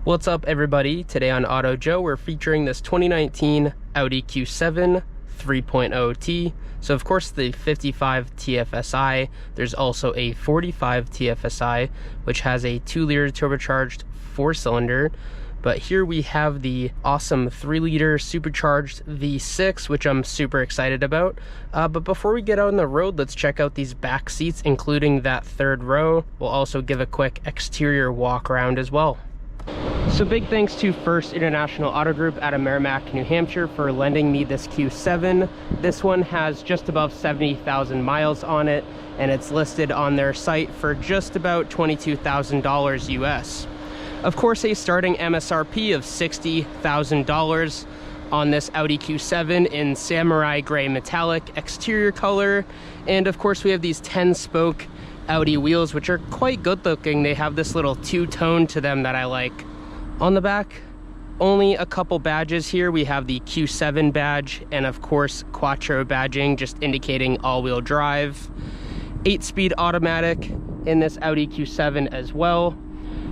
What's up everybody? Today on Auto Joe we're featuring this 2019 Audi Q7 3.0T. So of course the 55 TFSI, there's also a 45 TFSI which has a 2-liter turbocharged 4-cylinder. But here we have the awesome 3-liter supercharged V6, which I'm super excited about. But before we get out on the road, let's check out these back seats, including that 3rd row. We'll also give a quick exterior walk around as well. So big thanks to First International Auto Group out of Merrimack, New Hampshire for lending me this Q7. This one has just above 70,000 miles on it, and it's listed on their site for just about $22,000 US. Of course, a starting MSRP of $60,000 on this Audi Q7 in samurai gray metallic exterior color. And of course we have these 10-spoke Audi wheels, which are quite good looking. They have this little two-tone to them that I like. On the back, only a couple badges here. We have the Q7 badge and of course Quattro badging, just indicating all-wheel drive. 8-speed automatic in this Audi Q7 as well.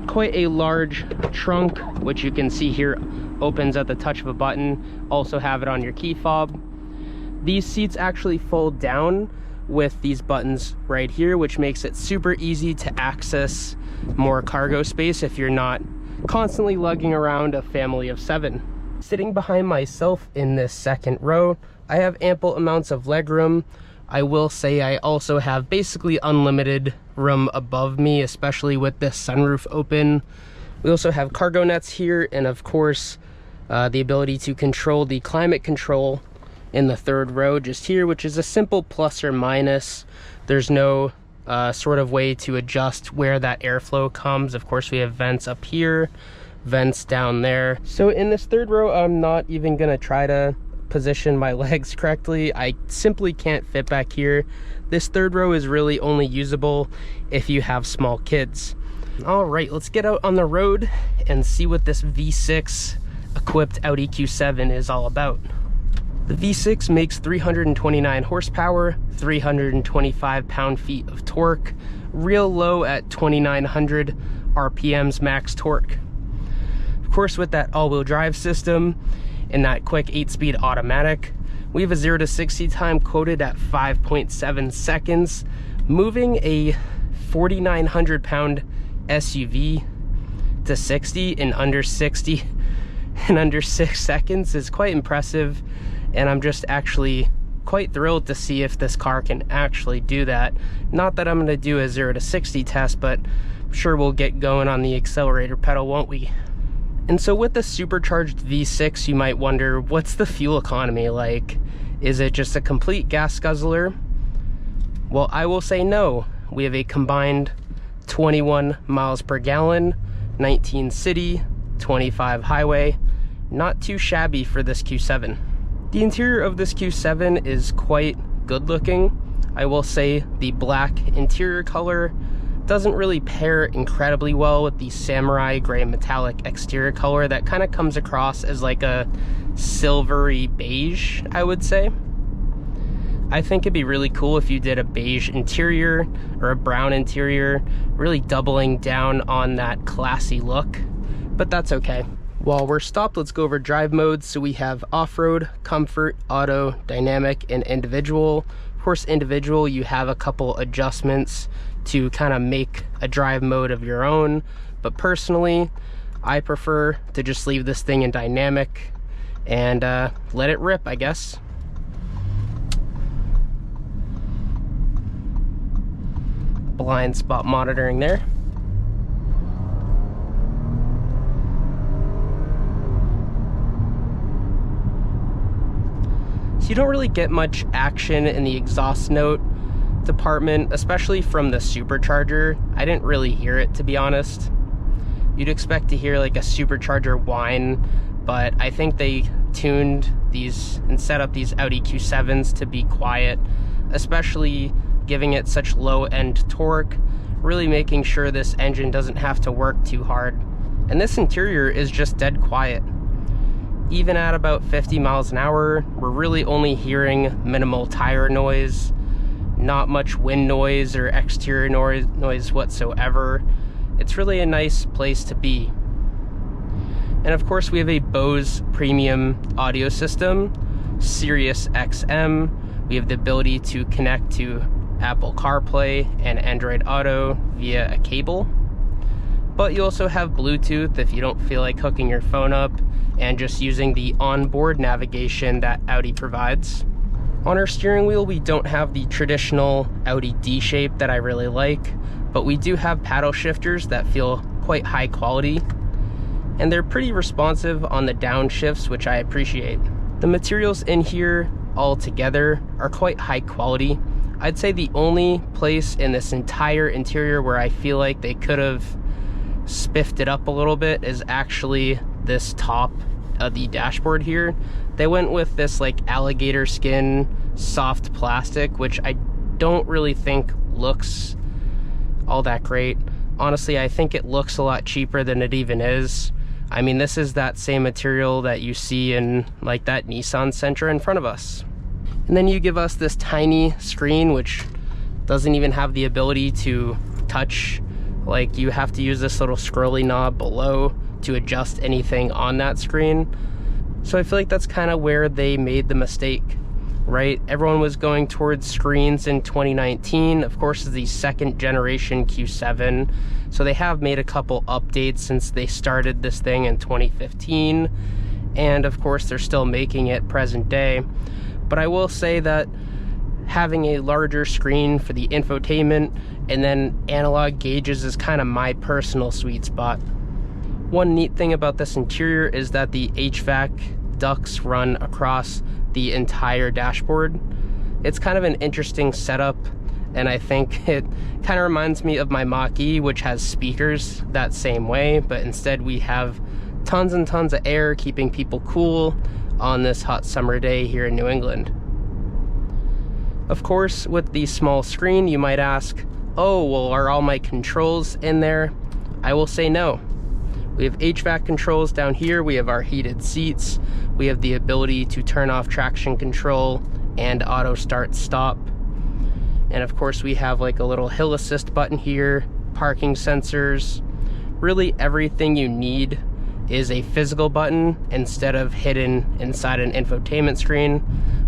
Quite a large trunk, which you can see here opens at the touch of a button. Also have it on your key fob. These seats actually fold down with these buttons right here, which makes it super easy to access more cargo space if you're not constantly lugging around a family of 7. Sitting behind myself in this 2nd row, I have ample amounts of legroom. I will say I also have basically unlimited room above me, especially with this sunroof open. We also have cargo nets here, and of course the ability to control the climate control in the 3rd row just here, which is a simple plus or minus. There's no sort of way to adjust where that airflow comes. Of course we have vents up here, vents down there. So in this 3rd row, I'm not even gonna try to position my legs correctly. I simply can't fit back here. This 3rd row is really only usable if you have small kids. All right, let's get out on the road and see what this V6 equipped Audi Q7 is all about. The V6 makes 329 horsepower, 325 pound-feet of torque, real low at 2,900 RPMs max torque. Of course, with that all-wheel drive system and that quick 8-speed automatic, we have a 0 to 60 time quoted at 5.7 seconds. Moving a 4,900 pound SUV to 60 in under 6 seconds is quite impressive, and I'm just actually quite thrilled to see if this car can actually do that. Not that I'm going to do a 0 to 60 test, but I'm sure we'll get going on the accelerator pedal, won't we? And so with the supercharged V6, you might wonder, what's the fuel economy like? Is it just a complete gas guzzler? Well, I will say no. We have a combined 21 miles per gallon, 19 city, 25 highway. Not too shabby for this Q7. The interior of this Q7 is quite good looking. I will say the black interior color doesn't really pair incredibly well with the samurai gray metallic exterior color that kind of comes across as like a silvery beige, I would say. I think it'd be really cool if you did a beige interior or a brown interior, really doubling down on that classy look, but that's okay. While we're stopped, let's go over drive modes. So we have off-road, comfort, auto, dynamic, and individual. Of course, individual, you have a couple adjustments to kind of make a drive mode of your own, but personally I prefer to just leave this thing in dynamic and let it rip, I guess. Blind spot monitoring there. So you don't really get much action in the exhaust note department, especially from the supercharger. I didn't really hear it, to be honest. You'd expect to hear like a supercharger whine, but I think they tuned these and set up these Audi Q7s to be quiet, especially giving it such low-end torque, really making sure this engine doesn't have to work too hard. And this interior is just dead quiet. Even at about 50 miles an hour, we're really only hearing minimal tire noise, not much wind noise or exterior noise whatsoever. It's really a nice place to be. And of course we have a Bose premium audio system, Sirius XM. We have the ability to connect to Apple CarPlay and Android Auto via a cable. But you also have Bluetooth if you don't feel like hooking your phone up and just using the onboard navigation that Audi provides. On our steering wheel, we don't have the traditional Audi D shape that I really like, but we do have paddle shifters that feel quite high quality, and they're pretty responsive on the downshifts, which I appreciate. The materials in here all together are quite high quality. I'd say the only place in this entire interior where I feel like they could have spiffed it up a little bit is actually this top of the dashboard here. They went with this like alligator skin soft plastic, which I don't really think looks all that great. Honestly, I think it looks a lot cheaper than it even is. I mean, this is that same material that you see in like that Nissan Sentra in front of us. And then you give us this tiny screen, which doesn't even have the ability to touch. Like, you have to use this little scrolly knob below to adjust anything on that screen. So I feel like that's kind of where they made the mistake, right? Everyone was going towards screens in 2019. Of course, it's the second generation Q7. So they have made a couple updates since they started this thing in 2015. And of course, they're still making it present day. But I will say that having a larger screen for the infotainment and then analog gauges is kind of my personal sweet spot. One neat thing about this interior is that the HVAC ducts run across the entire dashboard. It's kind of an interesting setup, and I think it kind of reminds me of my Mach-E, which has speakers that same way, but instead we have tons and tons of air keeping people cool on this hot summer day here in New England. Of course, with the small screen, you might ask, oh, well, are all my controls in there? I will say no. We have HVAC controls down here, we have our heated seats, we have the ability to turn off traction control and auto start stop. And of course we have like a little hill assist button here, parking sensors. Really everything you need is a physical button instead of hidden inside an infotainment screen,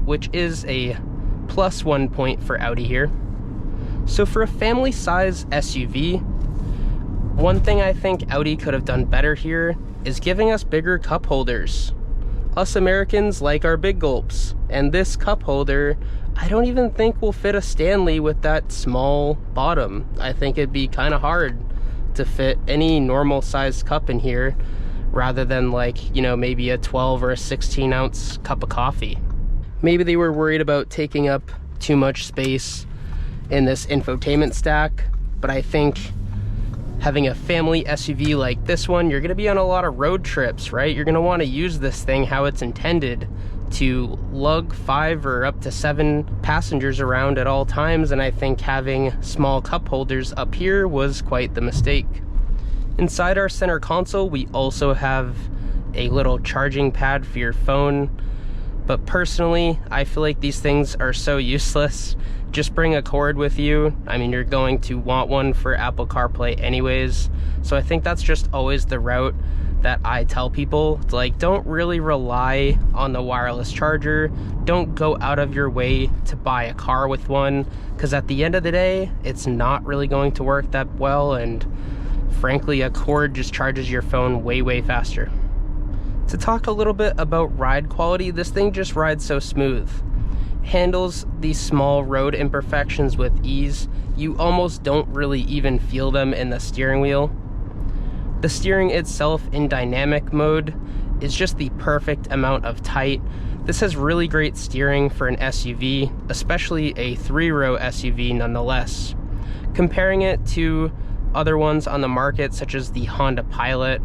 which is a +1 point for Audi here. So for a family size SUV, one thing I think Audi could have done better here is giving us bigger cup holders. Us Americans like our big gulps, and this cup holder I don't even think will fit a Stanley with that small bottom. I think it'd be kind of hard to fit any normal sized cup in here rather than like, you know, maybe a 12 or a 16 ounce cup of coffee. Maybe they were worried about taking up too much space in this infotainment stack, but I think having a family SUV like this one, you're gonna be on a lot of road trips, right? You're gonna wanna use this thing how it's intended, to lug 5 or up to 7 passengers around at all times, and I think having small cup holders up here was quite the mistake. Inside our center console, we also have a little charging pad for your phone, but personally, I feel like these things are so useless. Just bring a cord with you. I mean, you're going to want one for Apple CarPlay anyways, so I think that's just always the route that I tell people. Like, don't really rely on the wireless charger. Don't go out of your way to buy a car with one, because at the end of the day, it's not really going to work that well, and frankly, a cord just charges your phone way faster. To talk a little bit about ride quality, this thing just rides so smooth. Handles these small road imperfections with ease. You almost don't really even feel them in the steering wheel. The steering itself in dynamic mode is just the perfect amount of tight. This has really great steering for an SUV, especially a 3-row SUV nonetheless. Comparing it to other ones on the market, such as the Honda Pilot,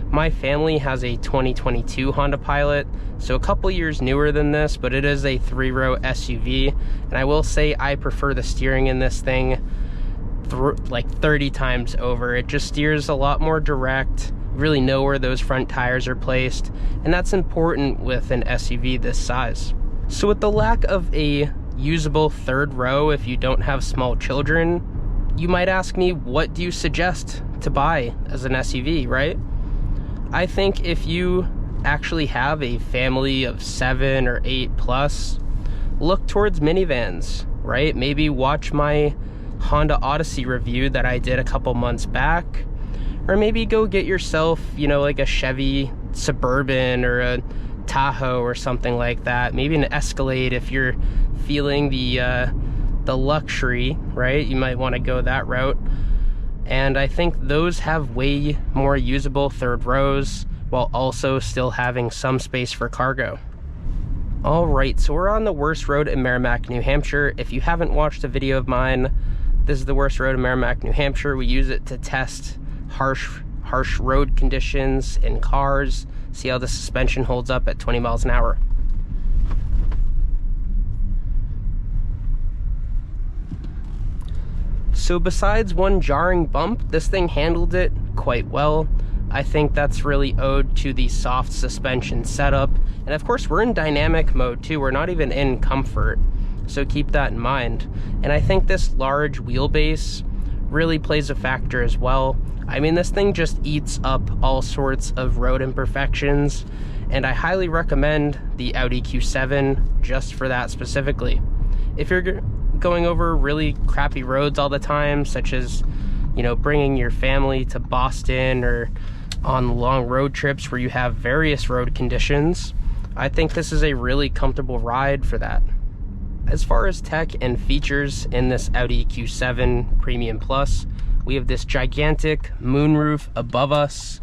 my family has a 2022 Honda Pilot, so a couple years newer than this, but it is a 3-row SUV, and I will say I prefer the steering in this thing like 30 times over. It just steers a lot more direct. You really know where those front tires are placed, and that's important with an SUV this size. So with the lack of a usable 3rd row, if you don't have small children, you might ask me, what do you suggest to buy as an SUV, right? I think if you actually have a family of 7 or 8 plus, look towards minivans, right? Maybe watch my Honda Odyssey review that I did a couple months back, or maybe go get yourself, you know, like a Chevy Suburban or a Tahoe or something like that. Maybe an Escalade if you're feeling the luxury, right? You might want to go that route. And I think those have way more usable third rows while also still having some space for cargo. All right, so we're on the worst road in Merrimack, New Hampshire. If you haven't watched a video of mine, this is the worst road in Merrimack, New Hampshire. We use it to test harsh road conditions in cars, see how the suspension holds up at 20 miles an hour. So besides one jarring bump, this thing handled it quite well. I think that's really owed to the soft suspension setup. And of course, we're in dynamic mode too. We're not even in comfort. So keep that in mind. And I think this large wheelbase really plays a factor as well. I mean, this thing just eats up all sorts of road imperfections. And I highly recommend the Audi Q7 just for that specifically. If you're going over really crappy roads all the time, such as, you know, bringing your family to Boston or on long road trips where you have various road conditions, I think this is a really comfortable ride for that. As far as tech and features in this Audi Q7 Premium Plus, we have this gigantic moonroof above us,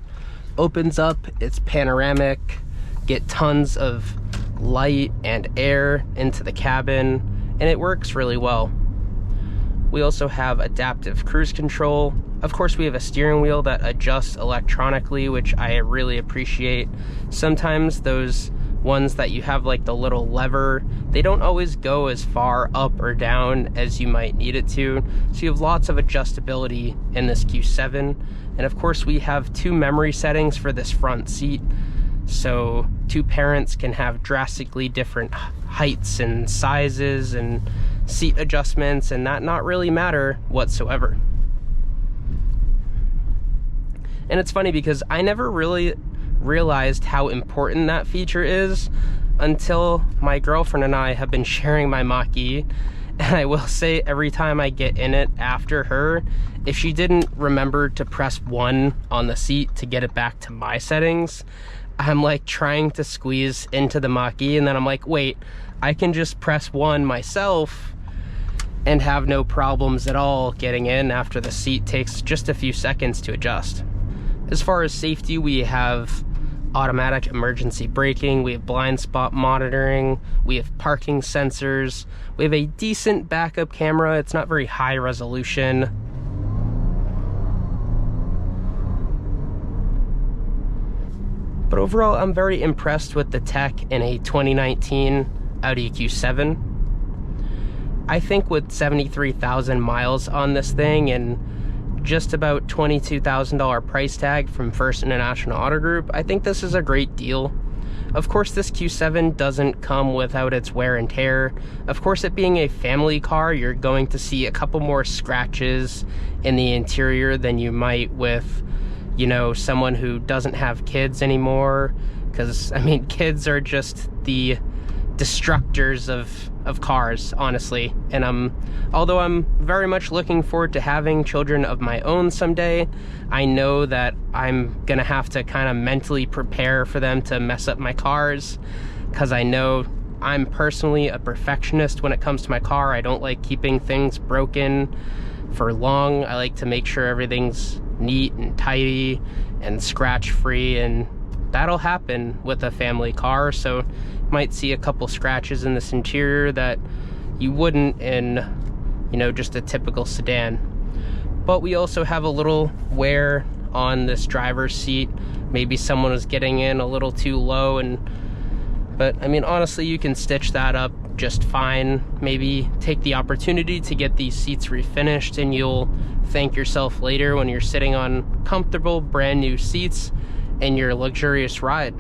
opens up, it's panoramic, get tons of light and air into the cabin, and it works really well. We also have adaptive cruise control. Of course, we have a steering wheel that adjusts electronically, which I really appreciate. Sometimes those ones that you have like the little lever, they don't always go as far up or down as you might need it to. So you have lots of adjustability in this Q7. And of course, we have 2 memory settings for this front seat. So 2 parents can have drastically different heights and sizes and seat adjustments, and that not really matter whatsoever. And it's funny because I never really realized how important that feature is until my girlfriend and I have been sharing my Mach-E. And I will say, every time I get in it after her, if she didn't remember to press 1 on the seat to get it back to my settings, I'm like trying to squeeze into the Mach-E, and then I'm like, wait, I can just press 1 myself and have no problems at all getting in after the seat takes just a few seconds to adjust. As far as safety, we have automatic emergency braking, we have blind spot monitoring, we have parking sensors, we have a decent backup camera. It's not very high resolution. But overall, I'm very impressed with the tech in a 2019 Audi Q7. I think with 73,000 miles on this thing and just about $22,000 price tag from First International Auto Group, I think this is a great deal. Of course, this Q7 doesn't come without its wear and tear. Of course, it being a family car, you're going to see a couple more scratches in the interior than you might with, you know, someone who doesn't have kids anymore. Because, I mean, kids are just the destructors of cars, honestly. And although I'm very much looking forward to having children of my own someday, I know that I'm gonna have to kind of mentally prepare for them to mess up my cars, because I know I'm personally a perfectionist when it comes to my car. I don't like keeping things broken for long. I like to make sure everything's neat and tidy and scratch free, and that'll happen with a family car. So you might see a couple scratches in this interior that you wouldn't in, you know, just a typical sedan. But we also have a little wear on this driver's seat. Maybe someone was getting in a little too low, but I mean, honestly, you can stitch that up just fine. Maybe take the opportunity to get these seats refinished, and you'll thank yourself later when you're sitting on comfortable brand new seats in your luxurious ride.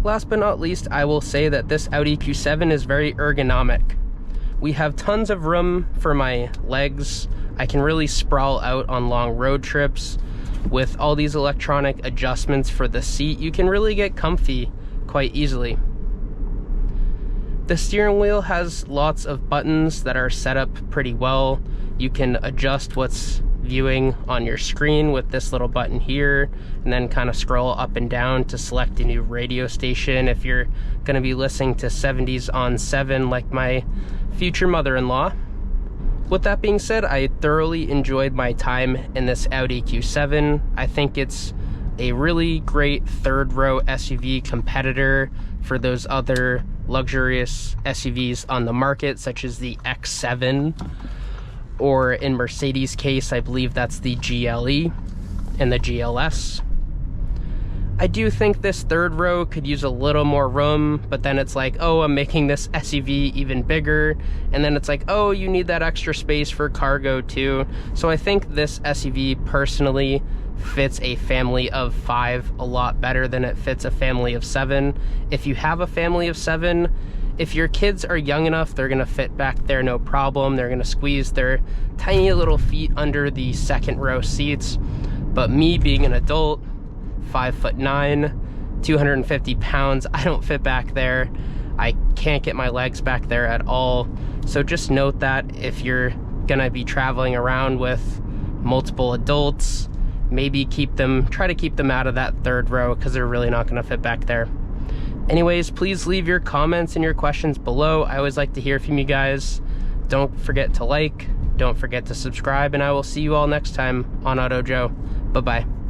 Last but not least, I will say that this Audi Q7 is very ergonomic. We have tons of room for my legs. I can really sprawl out on long road trips. with all these electronic adjustments for the seat, you can really get comfy quite easily. The steering wheel has lots of buttons that are set up pretty well. You can adjust what's viewing on your screen with this little button here, and then kind of scroll up and down to select a new radio station if you're going to be listening to 70s on 7 like my future mother-in-law. With that being said, I thoroughly enjoyed my time in this Audi Q7. I think it's a really great third row SUV competitor for those other luxurious SUVs on the market, such as the X7, or in Mercedes' case, I believe that's the GLE and the GLS. I do think this third row could use a little more room, but then it's like, oh, I'm making this SUV even bigger, and then it's like, oh, you need that extra space for cargo too. So I think this SUV personally fits a family of 5 a lot better than it fits a family of 7. If you have a family of 7, if your kids are young enough, they're gonna fit back there no problem. They're gonna squeeze their tiny little feet under the second row seats. But me being an adult, 5'9", 250 pounds, I don't fit back there. I can't get my legs back there at all. So just note that if you're gonna be traveling around with multiple adults, maybe try to keep them out of that third row, because they're really not gonna fit back there. Anyways, please leave your comments and your questions below. I always like to hear from you guys. Don't forget to like, don't forget to subscribe, and I will see you all next time on Auto Joe. Bye-bye.